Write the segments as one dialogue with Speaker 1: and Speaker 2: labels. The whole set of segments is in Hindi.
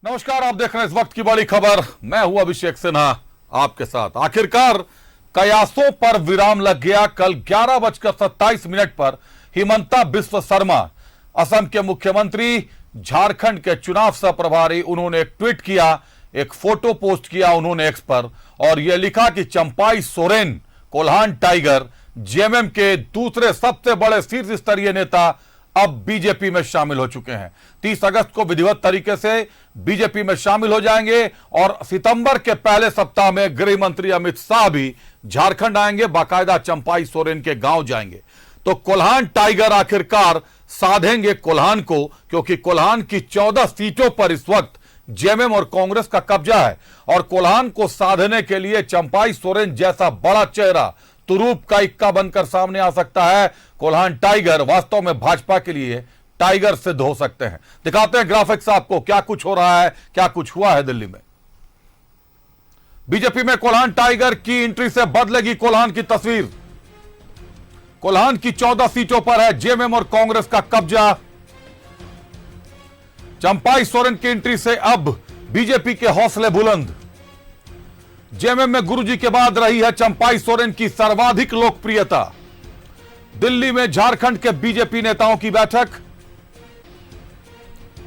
Speaker 1: नमस्कार, आप देख रहे हैं इस वक्त की बड़ी खबर। मैं हूं अभिषेक सिन्हा आपके साथ। आखिरकार कयासों पर विराम लग गया। कल 11:27 पर हिमंता बिस्व शर्मा, असम के मुख्यमंत्री, झारखंड के चुनाव सह प्रभारी, उन्होंने एक ट्वीट किया, एक फोटो पोस्ट किया उन्होंने एक्स पर, और यह लिखा कि चंपाई सोरेन, कोल्हान टाइगर, जेएमएम के दूसरे सबसे बड़े शीर्ष स्तरीय नेता अब बीजेपी में शामिल हो चुके हैं। 30 अगस्त को विधिवत तरीके से बीजेपी में शामिल हो जाएंगे और सितंबर के पहले सप्ताह में गृह मंत्री अमित शाह भी झारखंड आएंगे, बाकायदा चंपाई सोरेन के गांव जाएंगे। तो कोल्हान टाइगर आखिरकार साधेंगे कोल्हान को, क्योंकि कोल्हान की 14 सीटों पर इस वक्त जेएमएम और कांग्रेस का कब्जा है, और कोल्हान को साधने के लिए चंपाई सोरेन जैसा बड़ा चेहरा तुरूप का इक्का बनकर सामने आ सकता है। कोल्हान टाइगर वास्तव में भाजपा के लिए टाइगर सिद्ध हो सकते हैं। दिखाते हैं ग्राफिक्स आपको, क्या कुछ हो रहा है, क्या कुछ हुआ है दिल्ली में। बीजेपी में कोल्हान टाइगर की एंट्री से बदलेगी कोल्हान की तस्वीर। कोल्हान की 14 सीटों पर है जेएमएम और कांग्रेस का कब्जा। चंपाई सोरेन की एंट्री से अब बीजेपी के हौसले बुलंद। जेएमएम में गुरुजी के बाद रही है चंपाई सोरेन की सर्वाधिक लोकप्रियता। दिल्ली में झारखंड के बीजेपी नेताओं की बैठक।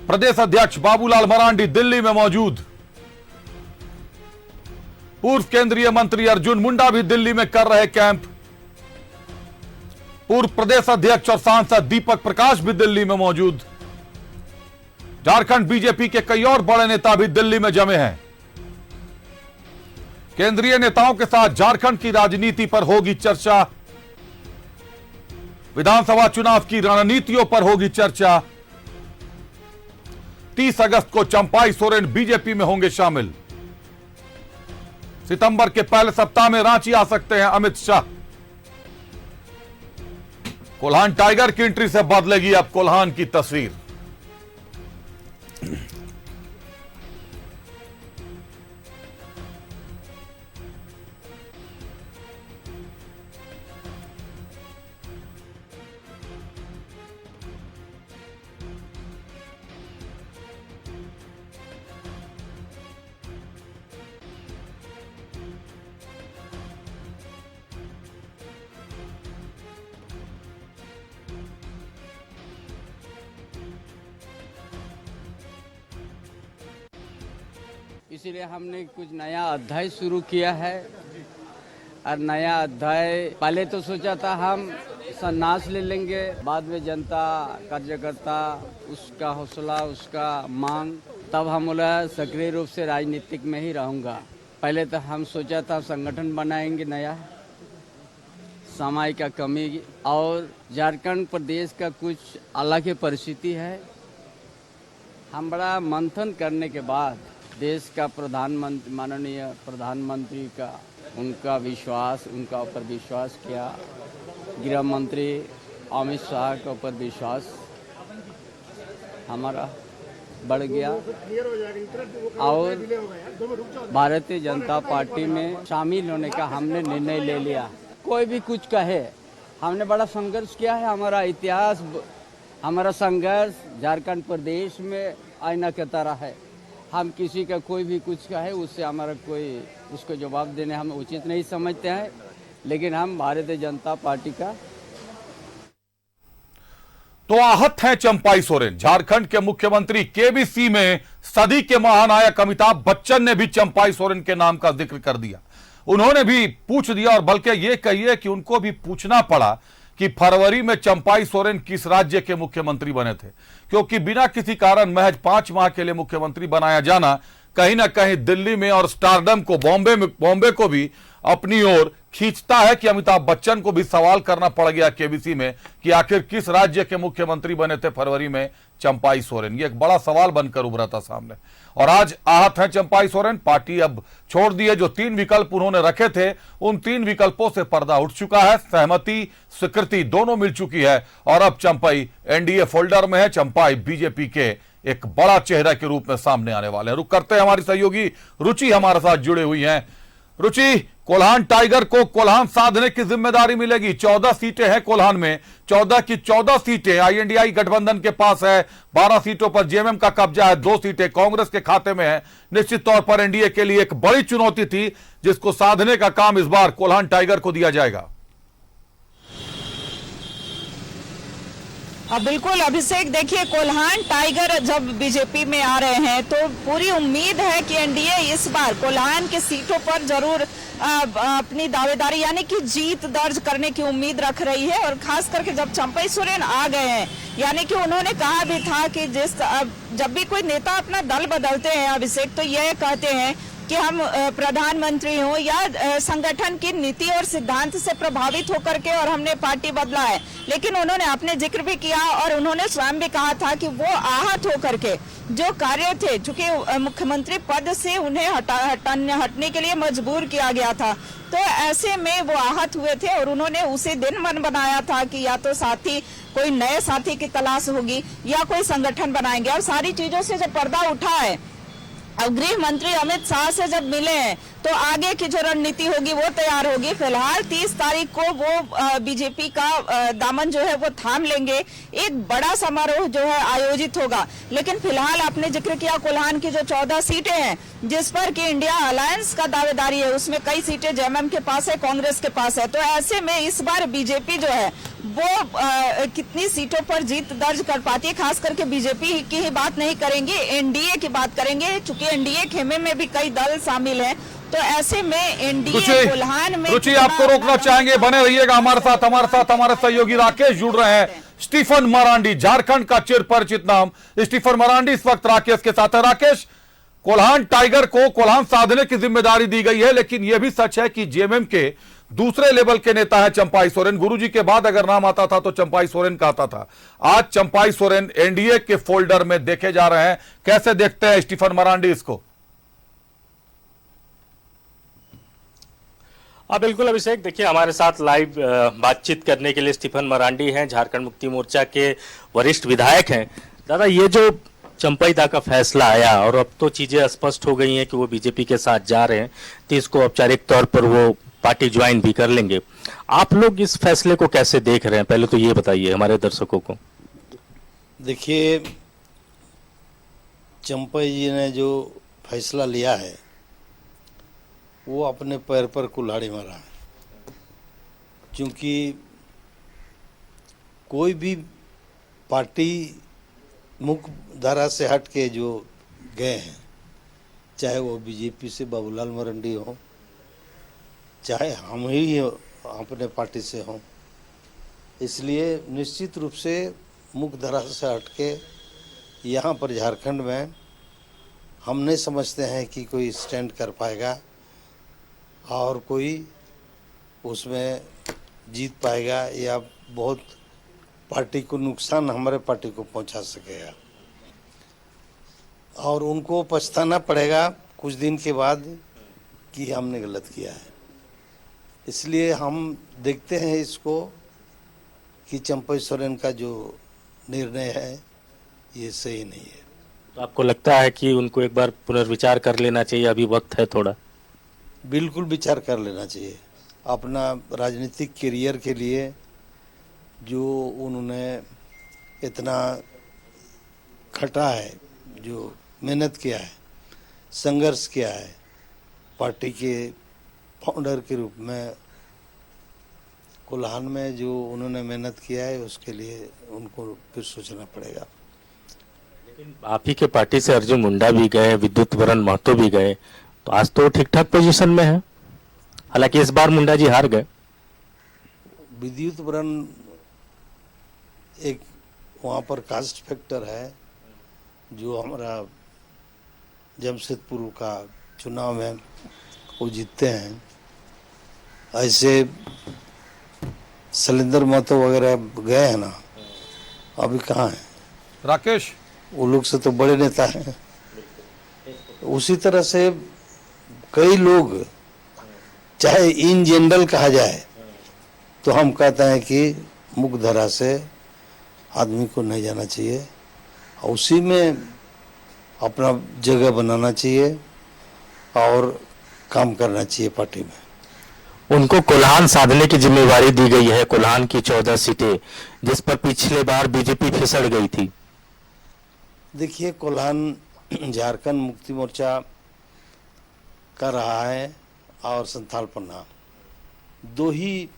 Speaker 1: प्रदेश अध्यक्ष बाबूलाल मरांडी दिल्ली में मौजूद। पूर्व केंद्रीय मंत्री अर्जुन मुंडा भी दिल्ली में कर रहे कैंप। पूर्व प्रदेश अध्यक्ष और सांसद दीपक प्रकाश भी दिल्ली में मौजूद। झारखंड बीजेपी के कई और बड़े नेता भी दिल्ली में जमे हैं। केंद्रीय नेताओं के साथ झारखंड की राजनीति पर होगी चर्चा। विधानसभा चुनाव की रणनीतियों पर होगी चर्चा। 30 अगस्त को चंपाई सोरेन बीजेपी में होंगे शामिल। सितंबर के पहले सप्ताह में रांची आ सकते हैं अमित शाह। कोल्हान टाइगर की एंट्री से बदलेगी अब कोल्हान की तस्वीर।
Speaker 2: इसीलिए हमने कुछ नया अध्याय शुरू किया है। और नया अध्याय, पहले तो सोचा था हम संन्यास ले लेंगे, बाद में जनता कार्यकर्ता उसका हौसला, उसका मांग, तब हम बोला सक्रिय रूप से राजनीतिक में ही रहूँगा। पहले तो हम सोचा था संगठन बनाएंगे नया, समय का कमी, और झारखंड प्रदेश का कुछ अलग ही परिस्थिति है। हम बड़ा मंथन करने के बाद देश का प्रधानमंत्री, माननीय प्रधानमंत्री का, उनका विश्वास, उनका ऊपर विश्वास किया। गृह मंत्री अमित शाह के ऊपर विश्वास हमारा बढ़ गया, और भारतीय जनता पार्टी में शामिल होने का हमने निर्णय ले लिया। कोई भी कुछ कहे, हमने बड़ा संघर्ष किया है। हमारा इतिहास, हमारा संघर्ष झारखंड प्रदेश में आईना की तरह है। हम किसी का कोई भी कुछ कहे, उससे हमारा कोई उसको जवाब देने हम उचित नहीं समझते हैं, लेकिन हम भारतीय जनता पार्टी का।
Speaker 1: तो आहत हैं चंपाई सोरेन। झारखंड के मुख्यमंत्री केबीसी में सदी के महानायक अमिताभ बच्चन ने भी चंपाई सोरेन के नाम का जिक्र कर दिया। उन्होंने भी पूछ दिया, और बल्कि यह कहिए कि उनको भी पूछना पड़ा कि फरवरी में चंपाई सोरेन किस राज्य के मुख्यमंत्री बने थे, क्योंकि बिना किसी कारण महज 5 माह के लिए मुख्यमंत्री बनाया जाना कहीं ना कहीं दिल्ली में और स्टारडम को, बॉम्बे को भी अपनी ओर खींचता है। कि अमिताभ बच्चन को भी सवाल करना पड़ गया केबीसी में कि आखिर किस राज्य के मुख्यमंत्री बने थे फरवरी में चंपाई सोरेन। ये एक बड़ा सवाल बनकर उभरा था सामने, और आज आहत है चंपाई सोरेन। पार्टी अब छोड़ दी है। जो 3 विकल्प उन्होंने रखे थे, उन 3 विकल्पों से पर्दा उठ चुका है। सहमति, स्वीकृति दोनों मिल चुकी है, और अब चंपाई एनडीए फोल्डर में है। चंपाई बीजेपी के एक बड़ा चेहरा के रूप में सामने आने वाले हैं। रुक करते हैं, हमारी सहयोगी रुचि हमारे साथ जुड़े हुई हैं। रुचि, कोल्हान टाइगर को कोल्हान साधने की जिम्मेदारी मिलेगी। 14 सीटें हैं कोल्हान में, 14 की 14 सीटें आईएनडीआई गठबंधन के पास है। 12 सीटों पर जेएमएम का कब्जा है, 2 सीटें कांग्रेस के खाते में है। निश्चित तौर पर एनडीए के लिए एक बड़ी चुनौती थी, जिसको साधने का काम इस बार कोल्हान टाइगर को दिया जाएगा।
Speaker 3: बिल्कुल अभिषेक, देखिए कोल्हान टाइगर जब बीजेपी में आ रहे हैं तो पूरी उम्मीद है कि एनडीए इस बार कोल्हान की सीटों पर जरूर अपनी दावेदारी यानी कि जीत दर्ज करने की उम्मीद रख रही है। और खास करके जब चंपई सोरेन आ गए हैं, यानी कि उन्होंने कहा भी था कि जब भी कोई नेता अपना दल बदलते हैं अभिषेक, तो ये कहते हैं कि हम प्रधानमंत्री हों या संगठन की नीति और सिद्धांत से प्रभावित होकर के और हमने पार्टी बदला है। लेकिन उन्होंने अपने जिक्र भी किया और उन्होंने स्वयं भी कहा था कि वो आहत होकर के जो कार्य थे, चूंकि मुख्यमंत्री पद से उन्हें हटने के लिए मजबूर किया गया था, तो ऐसे में वो आहत हुए थे और उन्होंने उसी दिन मन बनाया था कि या तो साथी, कोई नए साथी की तलाश होगी या कोई संगठन बनाएंगे। और सारी चीजों से जब पर्दा उठा है, अब गृह मंत्री अमित शाह से जब मिले हैं तो आगे की जो रणनीति होगी वो तैयार होगी। फिलहाल 30 तारीख को वो बीजेपी का दामन जो है वो थाम लेंगे, एक बड़ा समारोह जो है आयोजित होगा। लेकिन फिलहाल आपने जिक्र किया कोल्हान की जो 14 सीटें हैं जिस पर कि इंडिया अलायंस का दावेदारी है, उसमें कई सीटें जेएमएम के पास है, कांग्रेस के पास है। तो ऐसे में इस बार बीजेपी जो है वो कितनी सीटों पर जीत दर्ज कर पाती है, खास करके बीजेपी की ही बात नहीं करेंगे, एनडीए की बात करेंगे, चूंकि एनडीए खेमे में भी कई दल शामिल हैं। तो ऐसे में एनडीए कोल्हान में
Speaker 1: रुचि, आपको रोकना चाहेंगे, बने रहिएगा हमारे साथ हमारे सहयोगी राकेश जुड़ रहे हैं। स्टीफन मरांडी, झारखंड का चिरपरिचित नाम स्टीफन मरांडी इस वक्त राकेश के साथ है। राकेश, कोल्हान टाइगर को कोल्हान साधने की जिम्मेदारी दी गई है, लेकिन यह भी सच है कि जेएमएम के दूसरे लेवल के नेता है चंपाई सोरेन। गुरुजी के बाद अगर नाम आता था तो चंपाई सोरेन का आता था। आज चंपाई सोरेन एनडीए के फोल्डर में देखे जा रहे हैं। कैसे देखते हैं स्टीफन मरांडी इसको?
Speaker 4: बिल्कुल अभिषेक, देखिए हमारे साथ लाइव बातचीत करने के लिए स्टीफन मरांडी हैं, झारखंड मुक्ति मोर्चा के वरिष्ठ विधायक हैं। दादा, ये जो चंपई दा का फैसला आया और अब तो चीजें स्पष्ट हो गई हैं कि वो बीजेपी के साथ जा रहे हैं, तो इसको औपचारिक तौर पर वो पार्टी ज्वाइन भी कर लेंगे। आप लोग इस फैसले को कैसे देख रहे हैं, पहले तो ये बताइए हमारे दर्शकों को।
Speaker 5: देखिए, चंपई जी ने जो फैसला लिया है वो अपने पैर पर कुल्हाड़ी मारा है, क्योंकि कोई भी पार्टी मुख्य धारा से हट के जो गए हैं, चाहे वो बीजेपी से बाबूलाल मरांडी हो, चाहे हम ही अपने पार्टी से हों, इसलिए निश्चित रूप से मुख्य धारा से हट के यहाँ पर झारखंड में हम नहीं समझते हैं कि कोई स्टैंड कर पाएगा और कोई उसमें जीत पाएगा या बहुत पार्टी को नुकसान हमारे पार्टी को पहुंचा सकेगा। और उनको पछताना पड़ेगा कुछ दिन के बाद कि हमने गलत किया है। इसलिए हम देखते हैं इसको कि चंपई सोरेन का जो निर्णय है ये सही नहीं है।
Speaker 4: तो आपको लगता है कि उनको एक बार पुनर्विचार कर लेना चाहिए, अभी वक्त है थोड़ा?
Speaker 5: बिल्कुल विचार कर लेना चाहिए। अपना राजनीतिक करियर के लिए जो उन्होंने इतना खटा है, जो मेहनत किया है, संघर्ष किया है, पार्टी के फाउंडर के रूप में कोल्हान में जो उन्होंने मेहनत किया है, उसके लिए उनको फिर सोचना पड़ेगा।
Speaker 4: लेकिन आप ही के पार्टी से अर्जुन मुंडा भी गए, विद्युत वरण महतो भी गए, तो आज तो ठीक ठाक पोजीशन में है। हालांकि इस बार मुंडा जी हार गए।
Speaker 5: विद्युत वरण एक वहाँ पर कास्ट फैक्टर है, जो हमारा जमशेदपुर का चुनाव में वो जीतते हैं। ऐसे शैलेंद्र महतो वगैरह गए हैं ना, अभी कहाँ हैं
Speaker 1: राकेश?
Speaker 5: वो लोग से तो बड़े नेता हैं। उसी तरह से कई लोग, चाहे इन जनरल कहा जाए तो हम कहते हैं कि मुख्य धारा से आदमी को नहीं जाना चाहिए और उसी में अपना जगह बनाना चाहिए और काम करना चाहिए पार्टी में।
Speaker 4: उनको कोल्हान साधने की जिम्मेवारी दी गई है, कोल्हान की 14 सीटें, जिस पर पिछले बार बीजेपी फिसड़ गई थी।
Speaker 5: देखिए, कोल्हान झारखंड मुक्ति मोर्चा का रहा है और संथाल पन्ना, दो ही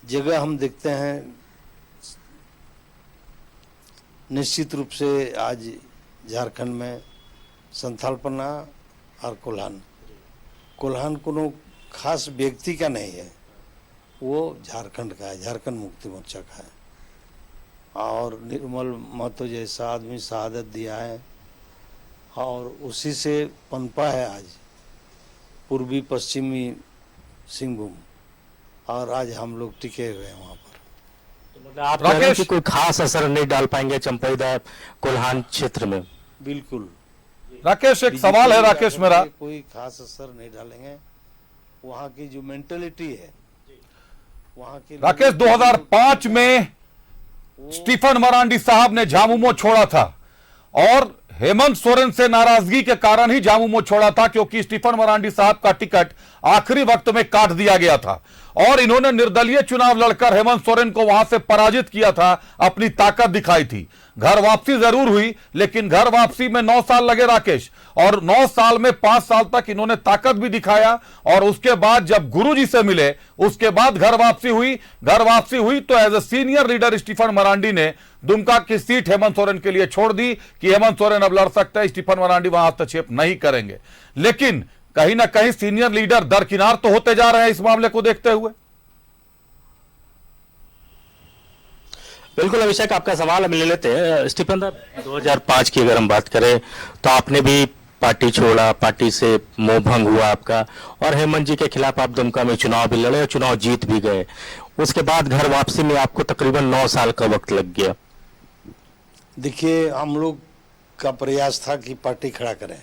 Speaker 5: जगह हम देखते हैं। निश्चित रूप से आज झारखंड में संथाल पन्ना और कोल्हान कोनो खास व्यक्ति का नहीं है, वो झारखंड का है, झारखंड मुक्ति मोर्चा का है। और निर्मल महतो जैसा आदमी शहादत दिया है और उसी से पनपा है आज पूर्वी पश्चिमी सिंहभूम, और आज हम लोग टिके हुए हैं वहाँ पर।
Speaker 4: आप कह रहे हैं कि कोई खास असर नहीं डाल पाएंगे चंपईदा कोल्हान क्षेत्र में?
Speaker 5: बिल्कुल।
Speaker 1: राकेश, एक सवाल है राकेश मेरा।
Speaker 5: कोई खास असर नहीं डालेंगे। वहाँ की जो मेंटेलिटी है वहाँ की,
Speaker 1: राकेश, 2005 में स्टीफन मरांडी साहब ने झामुमो छोड़ा था और हेमंत सोरेन से नाराजगी के कारण ही झामुमो छोड़ा था, क्योंकि स्टीफन मरांडी साहब का टिकट आखिरी वक्त में काट दिया गया था और इन्होंने निर्दलीय चुनाव लड़कर हेमंत सोरेन को वहां से पराजित किया था, अपनी ताकत दिखाई थी। घर वापसी जरूर हुई, लेकिन घर वापसी में 9 साल लगे राकेश, और 9 साल में 5 साल तक इन्होंने ताकत भी दिखाया और उसके बाद जब गुरुजी से मिले उसके बाद घर वापसी हुई। घर वापसी हुई तो as a senior leader Stephen Marandi ने दुमका की सीट हेमंत सोरेन के लिए छोड़ दी कि हेमंत सोरेन अब लड़ सकते हैं, स्टीफन मरांडी वहां हस्तक्षेप नहीं करेंगे। लेकिन कहीं ना कहीं सीनियर लीडर दरकिनार तो होते जा रहे हैं इस मामले को देखते हुए।
Speaker 4: बिल्कुल अभिषेक, आपका सवाल हम ले लेते हैं। स्टीफन दा, 2005 की अगर हम बात करें तो आपने भी पार्टी छोड़ा, पार्टी से मोह भंग हुआ आपका, और हेमंत जी के खिलाफ आप दुमका में चुनाव भी लड़े और चुनाव जीत भी गए। उसके बाद घर वापसी में आपको तकरीबन 9 साल का वक्त लग गया।
Speaker 5: देखिए, हम लोग का प्रयास था कि पार्टी खड़ा करें।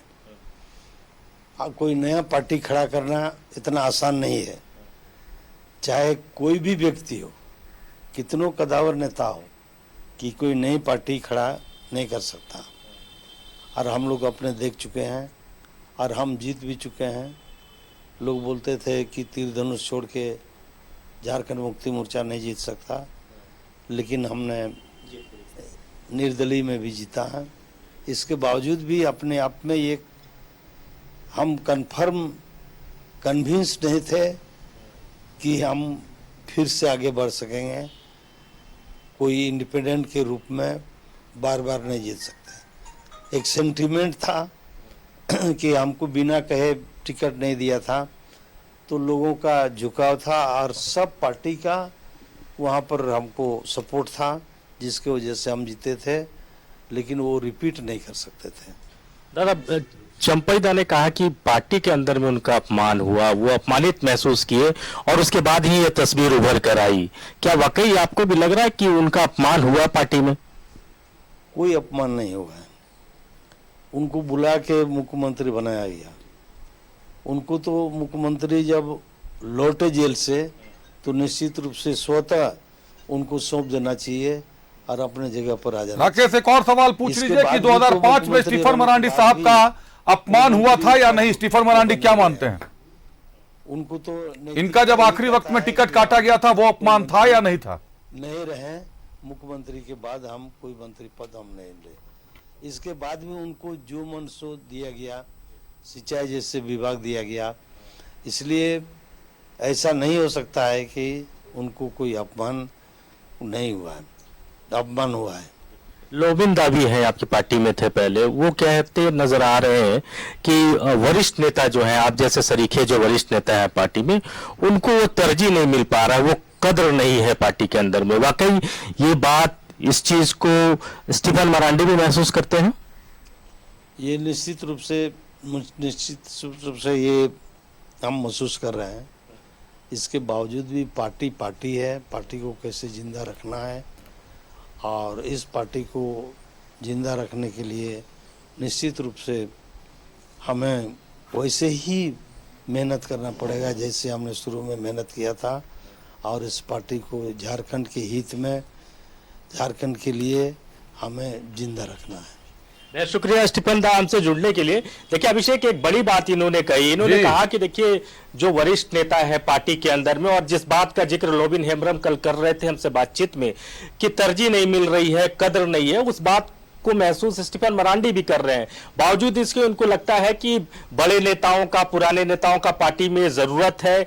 Speaker 5: कोई नया पार्टी खड़ा करना इतना आसान नहीं है। चाहे कोई भी व्यक्ति हो, कितनों कदावर नेता हो, कि कोई नई पार्टी खड़ा नहीं कर सकता। और हम लोग अपने देख चुके हैं और हम जीत भी चुके हैं। लोग बोलते थे कि तीर धनुष छोड़ के झारखंड मुक्ति मोर्चा नहीं जीत सकता, लेकिन हमने निर्दलीय में भी जीता है। इसके बावजूद भी अपने आप में एक हम कन्विंस नहीं थे कि हम फिर से आगे बढ़ सकेंगे। कोई इंडिपेंडेंट के रूप में बार बार नहीं जीत सकते। एक सेंटिमेंट था कि हमको बिना कहे टिकट नहीं दिया था, तो लोगों का झुकाव था और सब पार्टी का वहाँ पर हमको सपोर्ट था, जिसके वजह से हम जीते थे। लेकिन वो रिपीट नहीं कर सकते थे।
Speaker 4: दादा, चंपईदा ने कहा कि पार्टी के अंदर में उनका अपमान हुआ, वो अपमानित महसूस किए और उसके बाद ही ये तस्वीर उभर कर आई। क्या वाकई आपको भी लग रहा है कि उनका अपमान हुआ पार्टी में?
Speaker 5: कोई अपमान नहीं हुआ है। उनको बुला के मुख्यमंत्री बनाया गया। उनको तो मुख्यमंत्री जब लौटे जेल से तो निश्चित रूप से स्वतः उनको सौंप देना चाहिए और अपने जगह पर आ जाना।
Speaker 1: राकेश, एक और सवाल पूछ लीजिए कि 2005 में स्टीफन मरांडी साहब का अपमान हुआ था या नहीं? स्टीफन मरांडी क्या मानते हैं?
Speaker 5: उनको तो
Speaker 1: इनका जब आखिरी वक्त में टिकट काटा गया था वो अपमान था या नहीं था?
Speaker 5: नहीं रहे मुख्यमंत्री के बाद हम कोई मंत्री पद हम नहीं ले। इसके बाद में उनको जो मन सो दिया गया, सिंचाई जैसे विभाग दिया गया, इसलिए ऐसा नहीं हो सकता है कि उनको कोई अपमान नहीं हुआ है, अपमान हुआ है।
Speaker 4: लोबिंदा भी है आपकी पार्टी में थे पहले, वो कहते नजर आ रहे हैं कि वरिष्ठ नेता जो है, आप जैसे सरीखे जो वरिष्ठ नेता है पार्टी में, उनको वो तरजीह नहीं मिल पा रहा, वो कद्र नहीं है पार्टी के अंदर में। वाकई ये बात, इस चीज को स्टीफन मरांडी भी महसूस करते हैं?
Speaker 5: ये निश्चित रूप से ये हम महसूस कर रहे हैं। इसके बावजूद भी पार्टी है, पार्टी को कैसे जिंदा रखना है, और इस पार्टी को जिंदा रखने के लिए निश्चित रूप से हमें वैसे ही मेहनत करना पड़ेगा जैसे हमने शुरू में मेहनत किया था। और इस पार्टी को झारखंड के हित में, झारखंड के लिए हमें जिंदा रखना है।
Speaker 4: शुक्रिया स्टीफन दा हमसे जुड़ने के लिए। देखिए अभिषेक, एक बड़ी बात इन्होंने कही, इन्होंने
Speaker 1: जी।
Speaker 4: कहा कि देखिए जो वरिष्ठ नेता है पार्टी के अंदर में, और जिस बात का जिक्र लोबिन हेम्ब्रम कल कर रहे थे हमसे बातचीत में कि तरजीह नहीं मिल रही है, कदर नहीं है, उस बात को महसूस स्टीफन मरांडी भी कर रहे हैं। बावजूद इसके उनको लगता है कि बड़े नेताओं का, पुराने नेताओं का पार्टी में जरूरत है,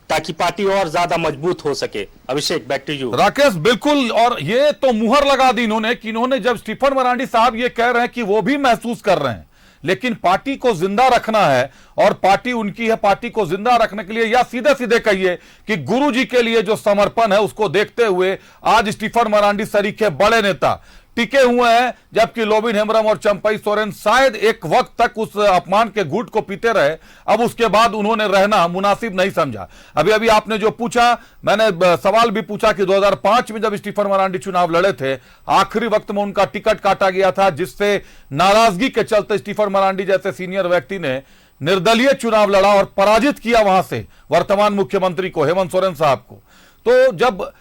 Speaker 4: ताकि पार्टी और ज्यादा मजबूत हो सके। अभिषेक, बैक टू यू।
Speaker 1: राकेश, बिल्कुल, और ये तो मुहर लगा दी इन्होंने कि इन्होंने जब स्टीफन मरांडी साहब ये कह रहे हैं कि वो भी महसूस कर रहे हैं, लेकिन पार्टी को जिंदा रखना है और पार्टी उनकी है, पार्टी को जिंदा रखने के लिए, या सीधे सीधे कहिए कि गुरुजी के लिए जो समर्पण है उसको देखते हुए आज स्टीफन मरांडी सरीखे बड़े नेता टिके हुए हैं, जबकि लोबिन हेम्ब्रम और चंपई सोरेन शायद एक वक्त तक उस अपमान के घूंट को पीते रहे। अब उसके बाद उन्होंने रहना मुनासिब नहीं समझा। अभी अभी आपने जो पूछा, मैंने सवाल भी पूछा कि 2005 में जब स्टीफन मरांडी चुनाव लड़े थे, आखिरी वक्त में उनका टिकट काटा गया था, जिससे नाराजगी के चलते स्टीफन मरांडी जैसे सीनियर व्यक्ति ने निर्दलीय चुनाव लड़ा और पराजित किया वहां से वर्तमान मुख्यमंत्री को, हेमंत सोरेन साहब को। तो जब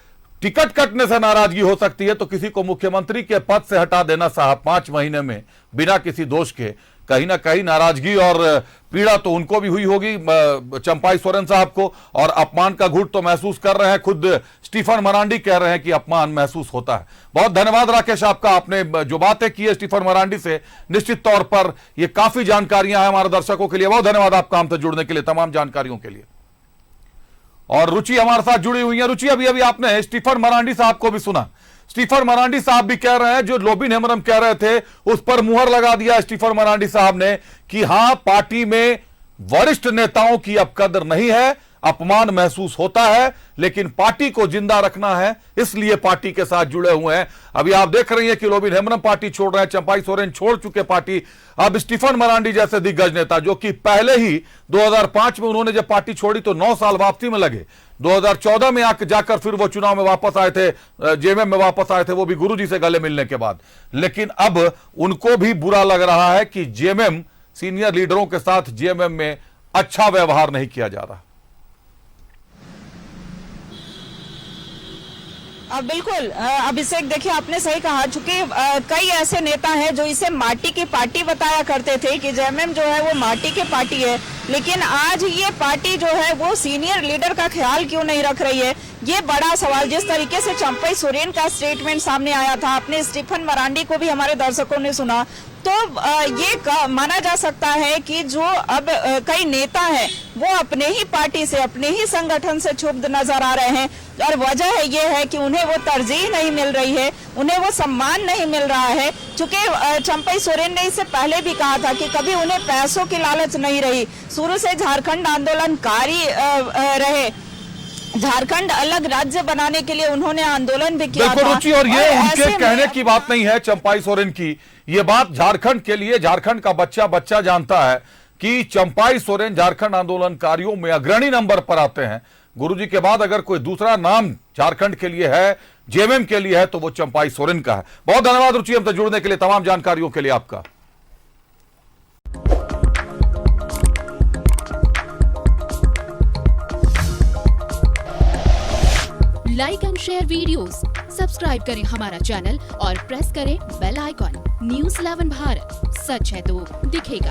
Speaker 1: टिकट कटने से नाराजगी हो सकती है तो किसी को मुख्यमंत्री के पद से हटा देना साहब 5 महीने में बिना किसी दोष के, कहीं ना कहीं नाराजगी और पीड़ा तो उनको भी हुई होगी, चंपाई सोरेन साहब को, और अपमान का घूंट तो महसूस कर रहे हैं। खुद स्टीफन मरांडी कह रहे हैं कि अपमान महसूस होता है। बहुत धन्यवाद राकेश आपका, आपने जो बातें की है स्टीफन मरांडी से, निश्चित तौर पर ये काफी जानकारियां हैं हमारे दर्शकों के लिए। बहुत धन्यवाद आपका हमसे जुड़ने के लिए, तमाम जानकारियों के लिए। और रुचि हमारे साथ जुड़ी हुई है। रुचि, अभी अभी आपने स्टीफन मरांडी साहब को भी सुना, स्टीफन मरांडी साहब भी कह रहे हैं जो लोबिन हेम्ब्रम कह रहे थे उस पर मुहर लगा दिया स्टीफन मरांडी साहब ने कि हां, पार्टी में वरिष्ठ नेताओं की अब कदर नहीं है, अपमान महसूस होता है, लेकिन पार्टी को जिंदा रखना है, इसलिए पार्टी के साथ जुड़े हुए हैं। अभी आप देख रही हैं कि लोबिन हेम्ब्रम पार्टी छोड़ रहे हैं, चंपाई सोरेन छोड़ चुके पार्टी। अब स्टीफन मरांडी जैसे दिग्गज नेता, जो कि पहले ही 2005 में उन्होंने जब पार्टी छोड़ी तो 9 साल वापसी में लगे, 2014 में आकर जाकर फिर वो चुनाव में वापस आए थे, जेएमएम में वापस आए थे, वो भी गुरुजी से गले मिलने के बाद। लेकिन अब उनको भी बुरा लग रहा है कि जेएमएम, सीनियर लीडरों के साथ जेएमएम में अच्छा व्यवहार नहीं किया जा रहा।
Speaker 3: बिल्कुल अभिषेक, देखिए आपने सही कहा, चूंकि कई ऐसे नेता हैं जो इसे माटी की पार्टी बताया करते थे कि जेएमएम जो है वो माटी की पार्टी है, लेकिन आज ये पार्टी जो है वो सीनियर लीडर का ख्याल क्यों नहीं रख रही है, ये बड़ा सवाल। जिस तरीके से चंपई सोरेन का स्टेटमेंट सामने आया था, आपने स्टीफन मरांडी को भी हमारे दर्शकों ने सुना, तो ये माना जा सकता है कि जो अब कई नेता हैं वो अपने ही पार्टी से, अपने ही संगठन से क्षुब्ध नजर आ रहे हैं, और वजह ये है कि उन्हें वो तरजीह नहीं मिल रही है, उन्हें वो सम्मान नहीं मिल रहा है। चूंकि चंपई सोरेन ने इससे पहले भी कहा था कि कभी उन्हें पैसों की लालच नहीं रही, शुरू से झारखंड आंदोलनकारी रहे, झारखंड अलग राज्य बनाने के लिए उन्होंने आंदोलन भी किया था।
Speaker 1: रुचि, और ये उनके कहने की बात नहीं है चंपाई सोरेन की, ये बात झारखंड के लिए, झारखंड का बच्चा जानता है कि चंपाई सोरेन झारखंड आंदोलनकारियों में अग्रणी नंबर पर आते हैं। गुरुजी के बाद अगर कोई दूसरा नाम झारखंड के लिए है, जेएमएम के लिए है, तो वो चंपाई सोरेन का है। बहुत धन्यवाद रुचि हमसे जुड़ने के लिए, तमाम जानकारियों के लिए आपका।
Speaker 6: Like and share videos, subscribe करें हमारा चैनल और प्रेस करें बेल आइकॉन। न्यूज़ 11 भारत, सच है तो दिखेगा।